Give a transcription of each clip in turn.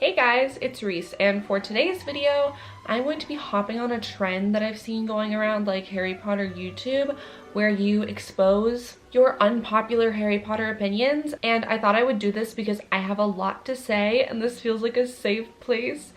Hey guys, it's Reese, and for today's video, I'm going to be hopping on a trend that I've seen going around like Harry Potter YouTube, where you expose your unpopular Harry Potter opinions. And I thought I would do this because I have a lot to say, and this feels like a safe place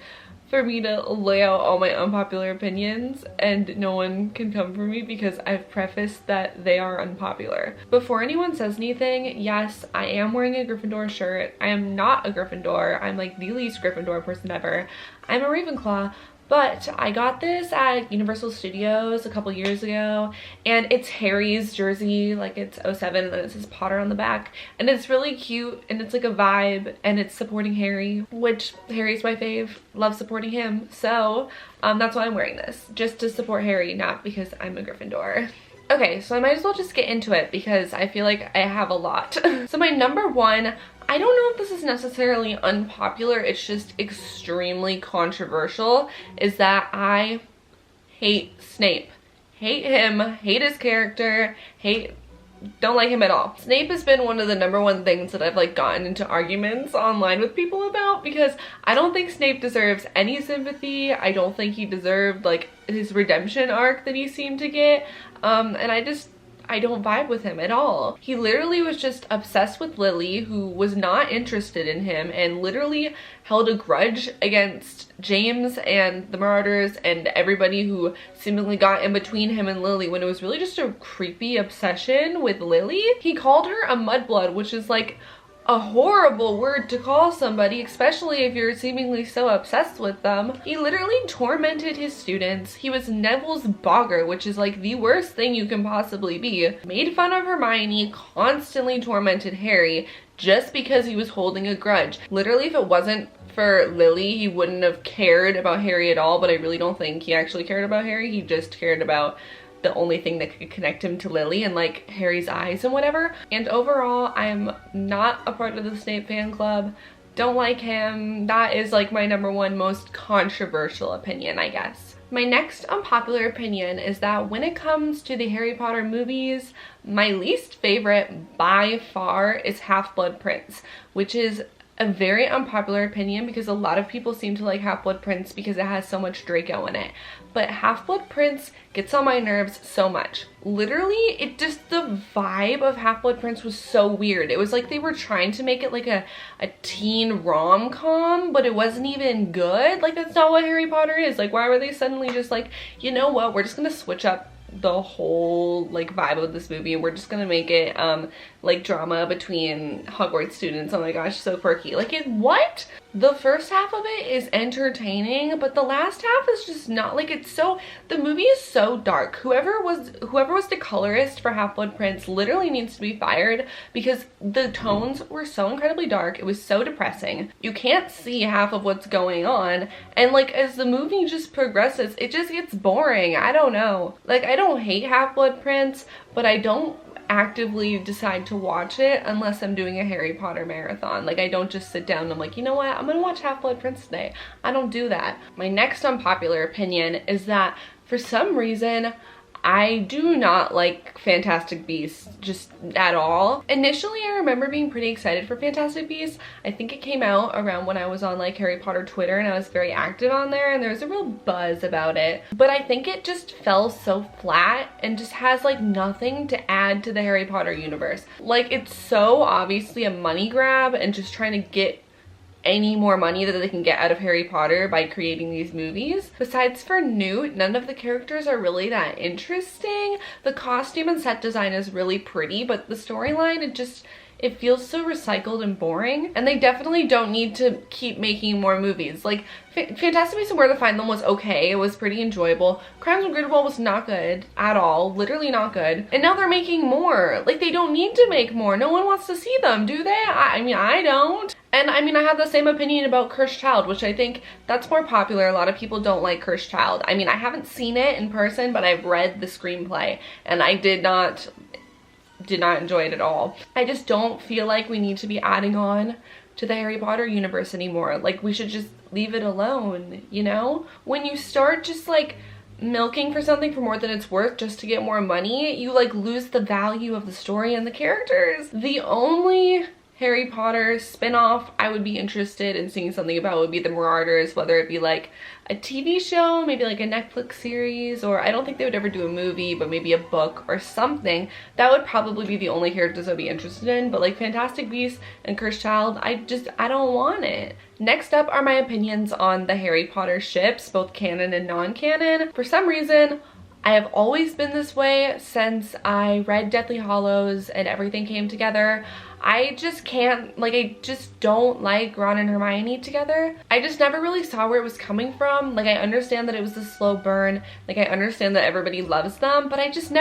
for me to lay out all my unpopular opinions and no one can come for me because I've prefaced that they are unpopular. Before anyone says anything, yes, I am wearing a Gryffindor shirt. I am not a Gryffindor. I'm like the least Gryffindor person ever. I'm a Ravenclaw. But I got this at Universal Studios a couple years ago, and it's Harry's jersey, like it's 07, and then it says Potter on the back, and it's really cute, and it's like a vibe, and it's supporting Harry, which Harry's my fave, love supporting him, so that's why I'm wearing this, just to support Harry, not because I'm a Gryffindor. Okay, so I might as well just get into it because I feel like I have a lot. So my number one, I don't know if this is necessarily unpopular, it's just extremely controversial, is that I hate Snape. Hate him, hate his character, don't like him at all. Snape has been one of the number one things that I've like gotten into arguments online with people about because I don't think Snape deserves any sympathy. I don't think he deserved like his redemption arc that he seemed to get. And I don't vibe with him at all. He literally was just obsessed with Lily, who was not interested in him, and literally held a grudge against James and the Marauders and everybody who seemingly got in between him and Lily when it was really just a creepy obsession with Lily. He called her a mudblood, which is like a horrible word to call somebody, especially if you're seemingly so obsessed with them. He literally tormented his students. He was Neville's bogger, which is like the worst thing you can possibly be. Made fun of Hermione, constantly tormented Harry just because he was holding a grudge. Literally, if it wasn't for Lily, he wouldn't have cared about Harry at all, but I really don't think he actually cared about Harry. He just cared about the only thing that could connect him to Lily and like Harry's eyes and whatever. And overall, I'm not a part of the Snape fan club. Don't like him. That is like my number one most controversial opinion, I guess. My next unpopular opinion is that when it comes to the Harry Potter movies, my least favorite by far is Half-Blood Prince, which is a very unpopular opinion because a lot of people seem to like Half-Blood Prince because it has so much Draco in it. But Half-Blood Prince gets on my nerves so much. Literally, the vibe of Half-Blood Prince was so weird. It was like they were trying to make it like a teen rom-com, but it wasn't even good. Like, that's not what Harry Potter is. Like, why were they suddenly just like, you know what, we're just gonna switch up the whole like vibe of this movie and we're just gonna make it like drama between Hogwarts students. Oh my gosh, so quirky. Like, what? The first half of it is entertaining, but the last half is just not. Like, it's so, the movie is so dark. Whoever was the colorist for Half-Blood Prince literally needs to be fired because the tones were so incredibly dark. It was so depressing. You can't see half of what's going on, and like as the movie just progresses, it just gets boring. I don't know. Like, I don't hate Half-Blood Prince, but I don't actively decide to watch it unless I'm doing a Harry Potter marathon. Like, I don't just sit down and I'm like, you know what, I'm gonna watch Half-Blood Prince today. I don't do that. My next unpopular opinion is that for some reason I do not like Fantastic Beasts just at all. Initially, I remember being pretty excited for Fantastic Beasts. I think it came out around when I was on like Harry Potter Twitter and I was very active on there and there was a real buzz about it. But I think it just fell so flat and just has like nothing to add to the Harry Potter universe. Like, it's so obviously a money grab and just trying to get any more money that they can get out of Harry Potter by creating these movies. Besides for Newt, none of the characters are really that interesting. The costume and set design is really pretty, but the storyline, it feels so recycled and boring, and they definitely don't need to keep making more movies. Like, Fantastic Beasts and Where to Find Them was okay. It was pretty enjoyable. Crimes and Grindelwald was not good at all. Literally not good. And now they're making more. Like, they don't need to make more. No one wants to see them, do they? I mean, I don't. And I mean, I have the same opinion about Cursed Child, which I think that's more popular. A lot of people don't like Cursed Child. I mean, I haven't seen it in person, but I've read the screenplay, and I did not enjoy it at all. I just don't feel like we need to be adding on to the Harry Potter universe anymore. Like, we should just leave it alone, you know? When you start just like milking for something for more than it's worth just to get more money, you like lose the value of the story and the characters. The only Harry Potter spin-off I would be interested in seeing something about would be the Marauders, whether it be like a TV show, maybe like a Netflix series, or I don't think they would ever do a movie, but maybe a book or something. That would probably be the only characters I'd be interested in, but like Fantastic Beasts and Cursed Child, I don't want it. Next up are my opinions on the Harry Potter ships, both canon and non-canon. For some reason, I have always been this way since I read Deathly Hallows and everything came together. I just can't, like, I just don't like Ron and Hermione together. I just never really saw where it was coming from. Like, I understand that it was a slow burn. Like, I understand that everybody loves them, but they just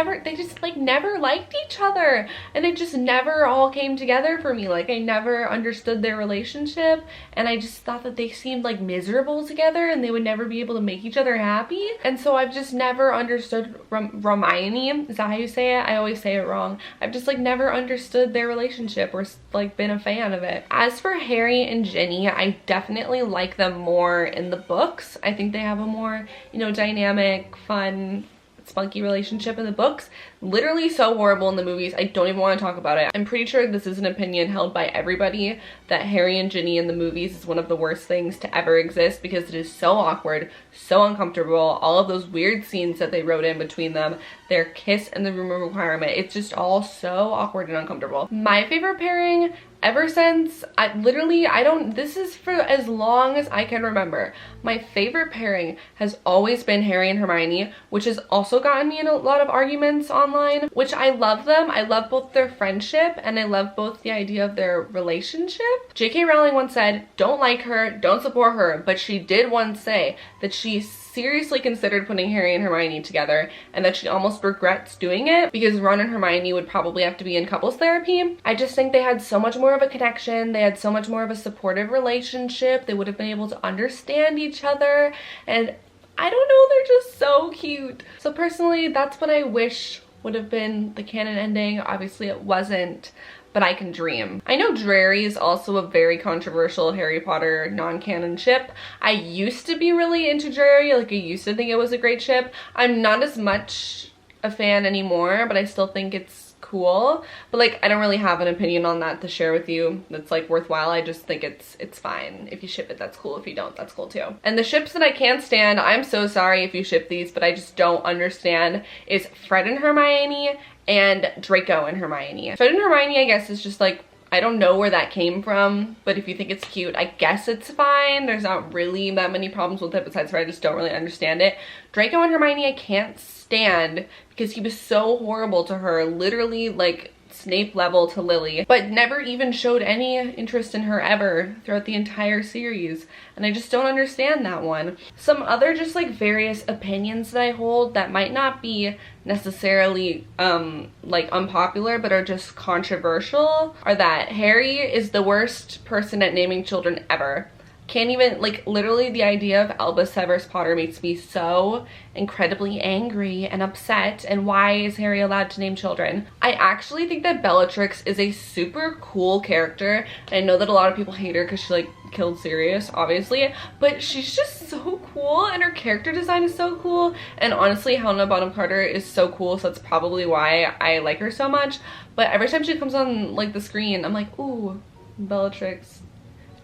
like never liked each other. And it just never all came together for me. Like, I never understood their relationship, and I just thought that they seemed like miserable together and they would never be able to make each other happy. And so I've just never understood Hermione, is that how you say it? I always say it wrong. I've just like never understood their relationship or like been a fan of it. As for Harry and Ginny, I definitely like them more in the books. I think they have a more, you know, dynamic, fun, spunky relationship in the books. Literally so horrible in the movies, I don't even want to talk about it. I'm pretty sure this is an opinion held by everybody that Harry and Ginny in the movies is one of the worst things to ever exist because it is so awkward, so uncomfortable. All of those weird scenes that they wrote in between them, their kiss in the room of requirement, it's just all so awkward and uncomfortable. My favorite pairing ever since, this is for as long as I can remember. My favorite pairing has always been Harry and Hermione, which has also gotten me in a lot of arguments online, which I love them. I love both their friendship and I love both the idea of their relationship. J.K. Rowling once said, don't like her, don't support her, but she did once say that she seriously considered putting Harry and Hermione together and that she almost regrets doing it because Ron and Hermione would probably have to be in couples therapy. I just think they had so much more of a connection. They had so much more of a supportive relationship. They would have been able to understand each other, and I don't know, they're just so cute. So personally, that's what I wish would have been the canon ending. Obviously it wasn't, but I can dream. I know Drarry is also a very controversial Harry Potter non-canon ship. I used to be really into Drarry, like I used to think it was a great ship. I'm not as much a fan anymore, but I still think it's cool. But like, I don't really have an opinion on that to share with you that's like worthwhile. I just think it's fine. If you ship it, that's cool. If you don't, that's cool too. And the ships that I can't stand, I'm so sorry if you ship these, but I just don't understand, is Fred and Hermione and Draco and Hermione. Fred and Hermione, I guess, is just like, I don't know where that came from, but if you think it's cute, I guess it's fine. There's not really that many problems with it besides Fred, I just don't really understand it. Draco and Hermione I can't stand because he was so horrible to her, literally like Snape level to Lily, but never even showed any interest in her ever throughout the entire series, and I just don't understand that one. Some other just like various opinions that I hold that might not be necessarily like unpopular but are just controversial are that Harry is the worst person at naming children ever. Can't even, like, literally the idea of Albus Severus Potter makes me so incredibly angry and upset, and why is Harry allowed to name children? I actually think that Bellatrix is a super cool character. I know that a lot of people hate her because she like killed Sirius, obviously, but she's just so cool and her character design is so cool, and honestly Helena Bonham Carter is so cool, so that's probably why I like her so much. But every time she comes on like the screen, I'm like, ooh, Bellatrix,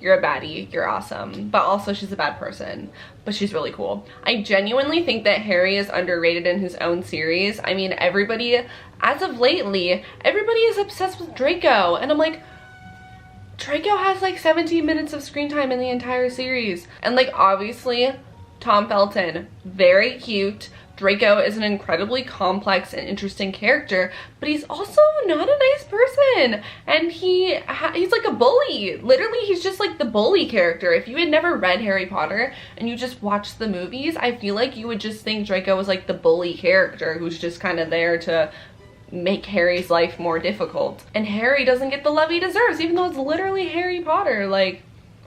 you're a baddie, you're awesome. But also she's a bad person, but she's really cool. I genuinely think that Harry is underrated in his own series. I mean, everybody, as of lately, everybody is obsessed with Draco, and I'm like, Draco has like 17 minutes of screen time in the entire series. And like, obviously, Tom Felton, very cute. Draco is an incredibly complex and interesting character, but he's also not a nice person, and he's like a bully. Literally, he's just like the bully character. If you had never read Harry Potter and you just watched the movies, I feel like you would just think Draco was like the bully character who's just kind of there to make Harry's life more difficult. And Harry doesn't get the love he deserves, even though it's literally Harry Potter. Like,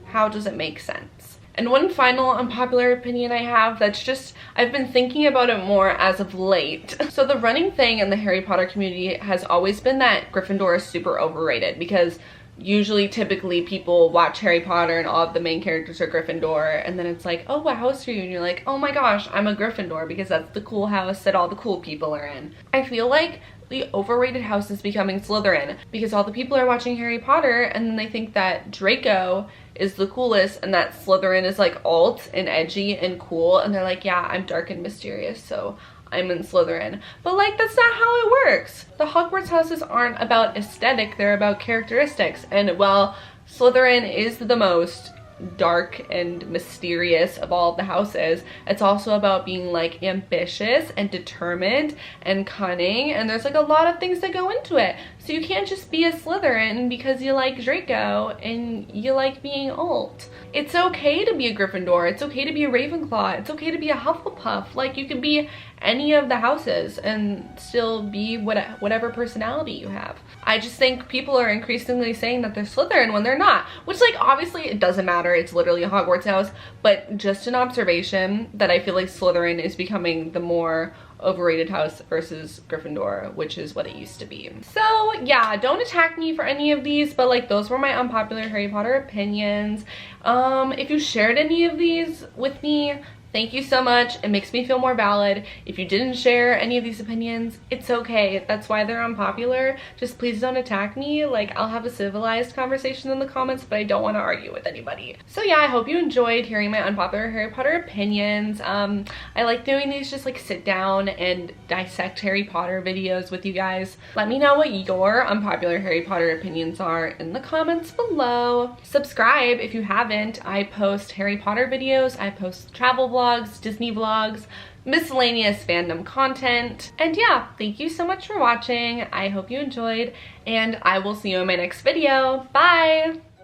how does it make sense? And one final unpopular opinion I have that's just, I've been thinking about it more as of late. So the running thing in the Harry Potter community has always been that Gryffindor is super overrated, because usually, typically, people watch Harry Potter and all of the main characters are Gryffindor, and then it's like, oh, what house are you? And you're like, oh my gosh, I'm a Gryffindor because that's the cool house that all the cool people are in. I feel like the overrated house is becoming Slytherin, because all the people are watching Harry Potter and then they think that Draco is the coolest and that Slytherin is like alt and edgy and cool, and they're like, yeah, I'm dark and mysterious, so I'm in Slytherin. But like, that's not how it works. The Hogwarts houses aren't about aesthetic, they're about characteristics. And while Slytherin is the most dark and mysterious of all of the houses, it's also about being like ambitious and determined and cunning, and there's like a lot of things that go into it. So you can't just be a Slytherin because you like Draco and you like being alt. It's okay to be a Gryffindor, it's okay to be a Ravenclaw, it's okay to be a Hufflepuff. Like, you can be any of the houses and still be whatever personality you have. I just think people are increasingly saying that they're Slytherin when they're not, which, like, obviously it doesn't matter, it's literally a Hogwarts house, but just an observation that I feel like Slytherin is becoming the more overrated house versus Gryffindor, which is what it used to be. So yeah, don't attack me for any of these, but like, those were my unpopular Harry Potter opinions. If you shared any of these with me, thank you so much. It makes me feel more valid. If you didn't share any of these opinions, it's okay. That's why they're unpopular. Just please don't attack me. Like, I'll have a civilized conversation in the comments, but I don't want to argue with anybody. So yeah, I hope you enjoyed hearing my unpopular Harry Potter opinions. I like doing these, just like sit down and dissect Harry Potter videos with you guys. Let me know what your unpopular Harry Potter opinions are in the comments below. Subscribe if you haven't. I post Harry Potter videos, I post travel vlogs, Disney vlogs, miscellaneous fandom content. And yeah, thank you so much for watching. I hope you enjoyed, and I will see you in my next video. Bye!